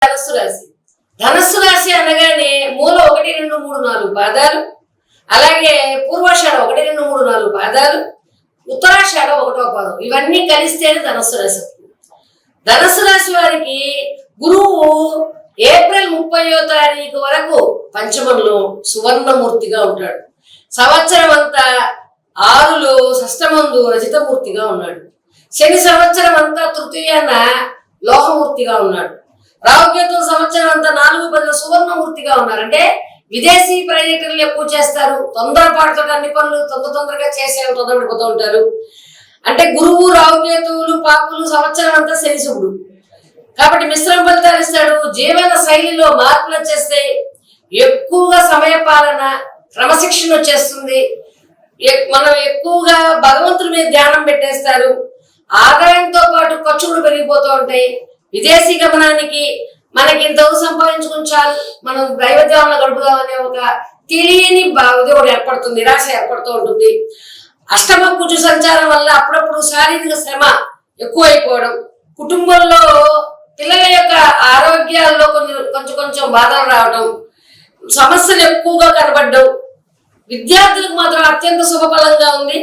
ధనస్సు రాశి. ధనస్సు రాశి అనగానే మూల 1, 2, 3, 4 పాదాలు, అలాగే పూర్వాషాఢ 1, 2, 3, 4 పాదాలు, ఉత్తరాషాఢ 1వ పాదం, ఇవన్నీ కలిస్తేనే ధనస్సు రాశి. ధనస్సు రాశి వారికి గురువు ఏప్రిల్ 30వ తారీఖు వరకు పంచమంలో సువర్ణమూర్తిగా ఉంటాడు. సంవత్సరం అంతా 6లో షష్టమందు రజితమూర్తిగా ఉన్నాడు. శని సంవత్సరం అంతా తృతీయాన లోహమూర్తిగా ఉన్నాడు. రాహుకేతు సంవత్సరం అంతా 4-10 సువర్ణమూర్తిగా ఉన్నారు. అంటే విదేశీ పర్యటనలు ఎక్కువ చేస్తారు. తొందరపాటుతో అన్ని పనులు తొందరగా చేసే తొందరపడిపోతూ ఉంటారు. అంటే గురువు రాహుకేతువులు పాపులు సంవత్సరం అంతా శనిశుడు కాబట్టి మిశ్రమ ఫలితాలు ఇస్తాడు. జీవన శైలిలో మార్పులు వచ్చేస్తాయి. ఎక్కువగా సమయ పాలన, క్రమశిక్షణ వచ్చేస్తుంది. మనం ఎక్కువగా భగవంతుడి మీద ధ్యానం పెట్టేస్తారు. ఆదాయంతో పాటు ఖర్చులు పెరిగిపోతూ ఉంటాయి. విదేశీ గమనానికి మనకి ఇంత సంపాదించుకుని చాలు, మనం దైవధ్యానంలో గడుపుదామనే ఒక తెలియని ఒకటి ఏర్పడుతుంది, నిరాశ ఏర్పడుతూ ఉంటుంది. అష్టమ కుజ సంచారం వల్ల అప్పుడప్పుడు శారీరక శ్రమ ఎక్కువైపోవడం, కుటుంబంలో పిల్లల యొక్క ఆరోగ్యాల్లో కొంచెం బాధలు రావడం, సమస్యలు ఎక్కువగా కనబడడం. విద్యార్థులకు మాత్రం అత్యంత శుభఫలంగా ఉంది.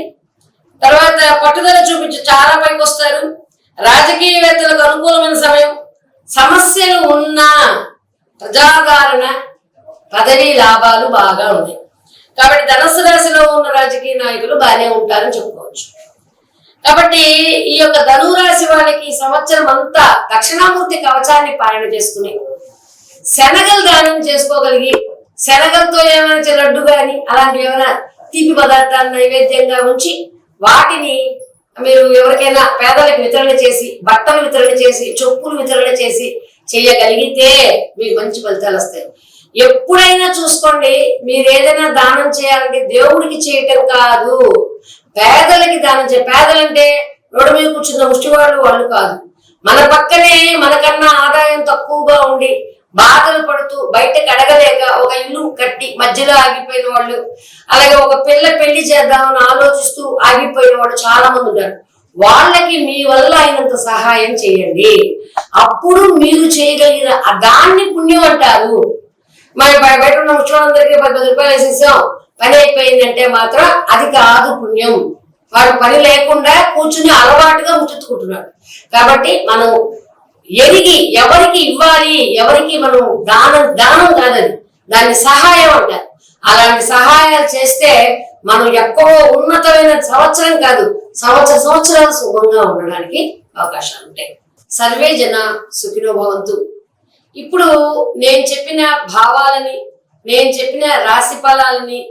తర్వాత పట్టుదల చూపించి చాలా పైకి వస్తారు. రాజకీయవేత్తలకు అనుకూలమైన సమయం. సమస్యలు ఉన్న ప్రజాదరణ, పదవీ లాభాలు బాగా ఉన్నాయి. కాబట్టి ధనస్సు రాశిలో ఉన్న రాజకీయ నాయకులు బాగానే ఉంటారని చెప్పుకోవచ్చు. కాబట్టి ఈ యొక్క ధనురాశి వాళ్ళకి ఈ సంవత్సరం అంతా దక్షిణామూర్తి కవచాన్ని పాలన చేసుకుని శనగలు దానం చేసుకోగలిగి, శనగలతో ఏమైనా లడ్డు కానీ అలాంటివి ఏమైనా తీపి పదార్థాలు నైవేద్యంగా ఉంచి వాటిని మీరు ఎవరికైనా పేదలకు వితరణ చేసి, బట్టలు వితరణ చేసి, చెప్పులు వితరణ చేసి చేయగలిగితే మీకు మంచి ఫలితాలు వస్తాయి. ఎప్పుడైనా చూసుకోండి, మీరు ఏదైనా దానం చేయాలంటే దేవుడికి చేయటం కాదు, పేదలకి దానం చేయాలి. పేదలంటే రోడ్డు మీద కూర్చున్న ముష్టివాళ్ళు కాదు. మన పక్కనే మనకన్నా ఆదాయం తక్కువగా ఉండి బాధలు పడుతూ బయటకు అడగలేక ఒక ఇల్లు కట్టి మధ్యలో ఆగిపోయిన వాళ్ళు, అలాగే ఒక పెళ్లి చేద్దామని ఆలోచిస్తూ ఆగిపోయిన వాళ్ళు చాలా మంది ఉంటారు. వాళ్ళకి మీ వల్ల అయినంత సహాయం చేయండి. అప్పుడు మీరు చేయగలిగిన దాన్ని పుణ్యం అంటారు. మరి బయట ఉన్న ముఖ్యమంత్రికి 10 రూపాయలు వేసేసాం, పని అయిపోయిందంటే మాత్రం అది కాదు పుణ్యం. వాడు పని లేకుండా కూర్చుని అలవాటుగా ముచ్చెత్తుకుంటున్నాడు. కాబట్టి మనం ఎరిగి ఎవరికి ఇవ్వాలి, ఎవరికి మనం దానం కాదని దాన్ని సహాయం అంటారు. అలాంటి సహాయాలు చేస్తే మనం ఎక్కువ ఉన్నతమైన సంవత్సరం కాదు, సంవత్సరాలు సుఖంగా ఉండడానికి అవకాశాలు ఉంటాయి. సర్వే జన సుఖినో భవంతు. ఇప్పుడు నేను చెప్పిన భావాలని, నేను చెప్పిన రాశి ఫలాలని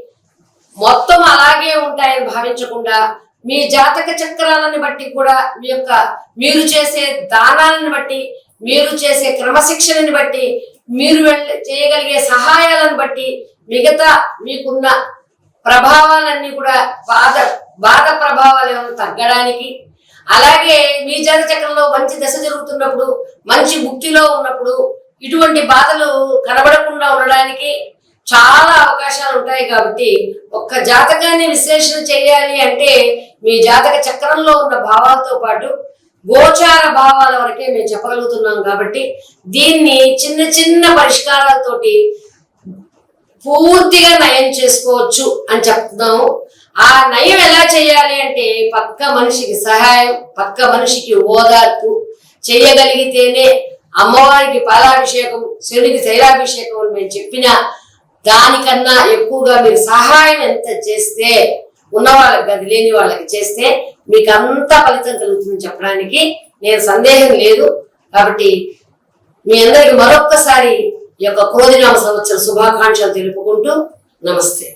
మొత్తం అలాగే ఉంటాయని భావించకుండా మీ జాతక చక్రాలను బట్టి కూడా మీరు చేసే దానాలను బట్టి, మీరు చేసే క్రమశిక్షణని బట్టి, మీరు చేయగలిగే సహాయాలను బట్టి మిగతా మీకున్న ప్రభావాలన్నీ కూడా బాధ ప్రభావాలు ఏమైనా తగ్గడానికి, అలాగే మీ జాతక చక్రంలో మంచి దశ జరుగుతున్నప్పుడు, మంచి ముక్తిలో ఉన్నప్పుడు ఇటువంటి బాధలు కనబడకుండా ఉండడానికి చాలా అవకాశాలు ఉంటాయి. కాబట్టి ఒక్క జాతకాన్ని విశ్లేషణ చేయాలి అంటే మీ జాతక చక్రంలో ఉన్న భావాలతో పాటు గోచార భావాల వరకే మేము చెప్పగలుగుతున్నాం. కాబట్టి దీన్ని చిన్న పరిష్కారాలతోటి పూర్తిగా నయం చేసుకోవచ్చు అని చెప్తున్నాము. ఆ నయం ఎలా చేయాలి అంటే పక్క మనిషికి సహాయం, పక్క మనిషికి ఓదార్పు చేయగలిగితేనే అమ్మవారికి పాలాభిషేకం, శివుడికి తైలాభిషేకం అని మేము చెప్పిన దానికన్నా ఎక్కువగా మీరు సహాయం ఎంత చేస్తే, ఉన్న వాళ్ళకి గది లేని వాళ్ళకి చేస్తే మీకు అంత ఫలితం కలుగుతుందని చెప్పడానికి నేను సందేహం లేదు. కాబట్టి మీ అందరికి మరొక్కసారి ఈ యొక్క క్రోధినామ సంవత్సర శుభాకాంక్షలు తెలుపుకుంటూ నమస్తే.